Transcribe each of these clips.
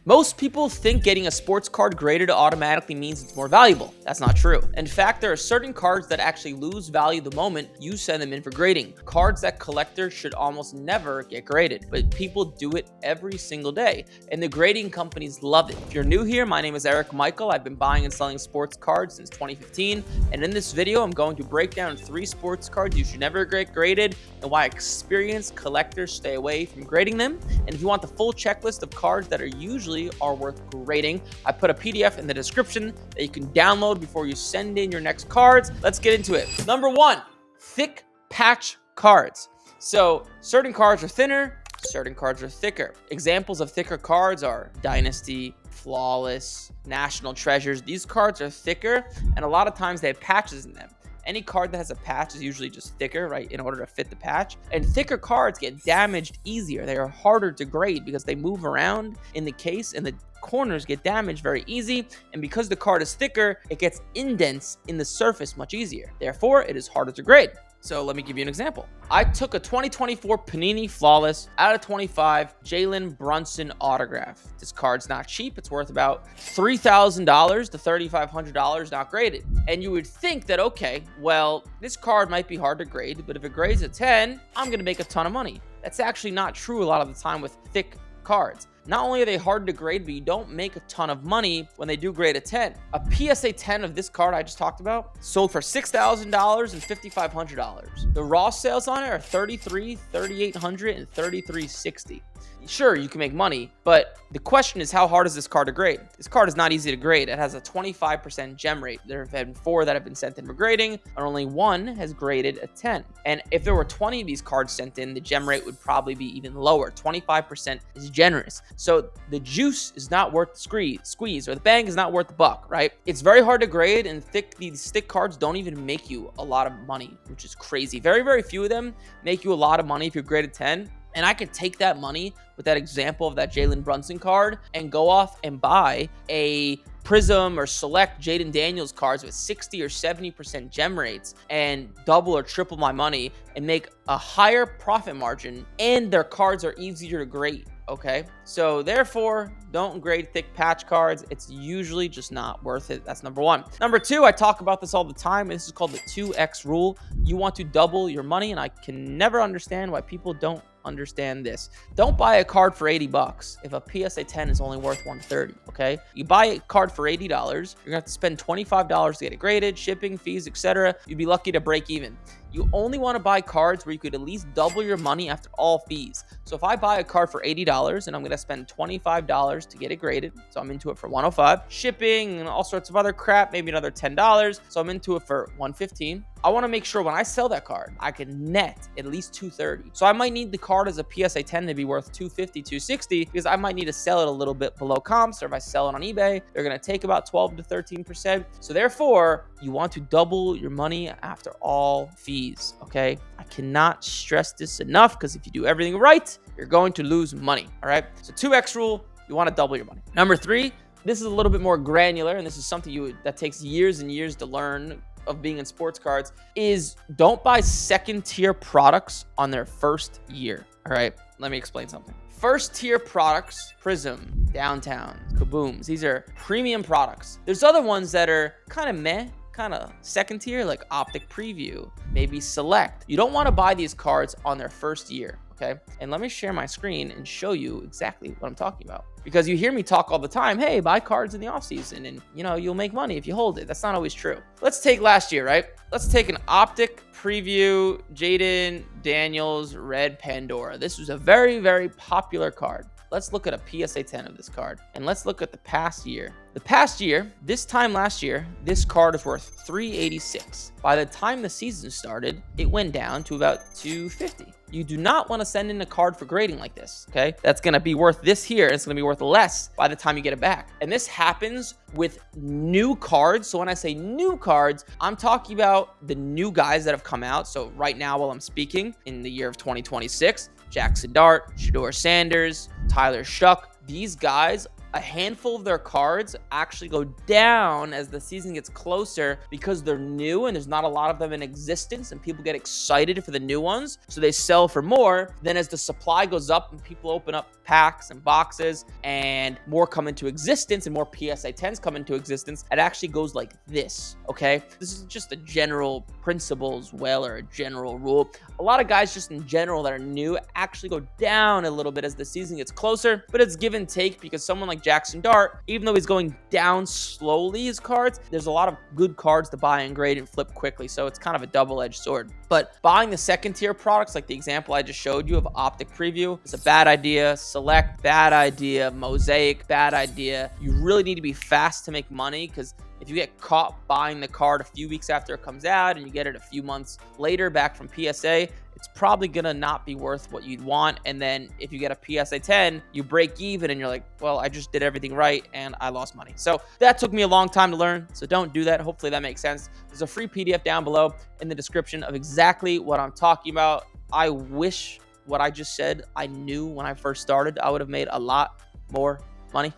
Most people think getting a sports card graded automatically means it's more valuable. That's not true. In fact, there are certain cards that actually lose value the moment you send them in for grading. Cards that collectors should almost never get graded, but people do it every single day, and the grading companies love it. If you're new here, my name is Eric Michael. I've been buying and selling sports cards since 2015, and in this video, I'm going to break down 3 sports cards you should never get graded and why experienced collectors stay away from grading them. And if you want the full checklist of cards that usually are worth grading, I put a PDF in the description that you can download before you send in your next cards. Let's get into it. Number 1, thick patch cards. So certain cards are thinner, certain cards are thicker. Examples of thicker cards are Dynasty, Flawless, National Treasures. These cards are thicker, and a lot of times they have patches in them. Any card that has a patch is usually just thicker, right, in order to fit the patch. And thicker cards get damaged easier. They are harder to grade because they move around in the case, and the corners get damaged very easy. And because the card is thicker, it gets indents in the surface much easier. Therefore, it is harder to grade. So let me give you an example. I took a 2024 Panini Flawless out of 25 Jalen Brunson autograph. This card's not cheap. It's worth about $3,000 to $3,500 not graded. And you would think that, okay, well, this card might be hard to grade, but if it grades a 10, I'm going to make a ton of money. That's actually not true a lot of the time with thick cards. Not only are they hard to grade, but you don't make a ton of money when they do grade a 10. A PSA 10 of this card I just talked about sold for $6,000 and $5,500. The raw sales on it are $3,300, $3,800, and $3,360. Sure, you can make money, but the question is, how hard is this card to grade? This card is not easy to grade. It has a 25% gem rate. There have been 4 that have been sent in for grading, and only 1 has graded a 10. And if there were 20 of these cards sent in, the gem rate would probably be even lower. 25% is generous. So the juice is not worth the squeeze, or the bang is not worth the buck, right? It's very hard to grade, and these thick cards don't even make you a lot of money, which is crazy. Very, very few of them make you a lot of money if you're graded 10. And I could take that money with that example of that Jalen Brunson card and go off and buy a Prism or select Jaden Daniels cards with 60 or 70% gem rates and double or triple my money and make a higher profit margin, and their cards are easier to grade. Okay, so therefore, don't grade thick patch cards. It's usually just not worth it. That's number 1. Number 2, I talk about this all the time. This is called the 2x rule. You want to double your money, and I can never understand why people don't understand this. Don't buy a card for $80 if a PSA 10 is only worth $130. Okay, you buy a card for $80, you're gonna have to spend $25 to get it graded, shipping, fees, etc. You'd be lucky to break even. You only want to buy cards where you could at least double your money after all fees. So if I buy a card for $80 and I'm going to spend $25 to get it graded, so I'm into it for $105, shipping and all sorts of other crap, maybe another $10, so I'm into it for $115. I want to make sure when I sell that card, I can net at least $230. So I might need the card as a PSA 10 to be worth $250, $260, because I might need to sell it a little bit below comps, or if I sell it on eBay, they're going to take about 12 to 13%. So therefore, you want to double your money after all fees, okay? I cannot stress this enough, because if you do everything right, you're going to lose money, all right? So 2x rule, you want to double your money. Number 3, this is a little bit more granular, and this is something that takes years and years to learn of being in sports cards, is don't buy second tier products on their first year. All right, let me explain something. First tier products, Prism, Downtown, Kabooms, these are premium products. There's other ones that are kind of meh, kind of second tier, like Optic Preview, maybe Select. You don't want to buy these cards on their first year. Okay, and let me share my screen and show you exactly what I'm talking about. Because you hear me talk all the time, hey, buy cards in the off season and you'll make money if you hold it. That's not always true. Let's take last year, right? Let's take an Optic Preview Jaden Daniels Red Pandora. This was a very, very popular card. Let's look at a PSA 10 of this card, and let's look at the past year. The past year, this time last year, this card is worth $386. By the time the season started, it went down to about $250. You do not want to send in a card for grading like this, okay? That's going to be worth this here, and it's going to be worth less by the time you get it back. And this happens with new cards. So when I say new cards, I'm talking about the new guys that have come out. So right now, while I'm speaking, in the year of 2026, Jackson Dart, Shedeur Sanders, Tyler Shuck, these guys a handful of their cards actually go down as the season gets closer because they're new and there's not a lot of them in existence and people get excited for the new ones, so they sell for more. Then as the supply goes up and people open up packs and boxes and more come into existence and more PSA 10s come into existence, it actually goes like this, okay? This is just a general principle as well, or a general rule. A lot of guys just in general that are new actually go down a little bit as the season gets closer, but it's give and take because someone like Jackson Dart, even though he's going down slowly his cards, there's a lot of good cards to buy and grade and flip quickly, so it's kind of a double-edged sword. But buying the second tier products like the example I just showed you of Optic Preview is a bad idea. Select, bad idea. Mosaic, bad idea. You really need to be fast to make money, because if you get caught buying the card a few weeks after it comes out and you get it a few months later back from PSA, it's probably gonna not be worth what you'd want. And then if you get a PSA 10, you break even and you're like, well, I just did everything right and I lost money. So that took me a long time to learn, so don't do that. Hopefully that makes sense. There's a free PDF down below in the description of exactly what I'm talking about. I wish what I just said I knew when I first started. I would have made a lot more money.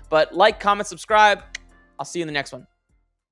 But like, comment, subscribe. I'll see you in the next one.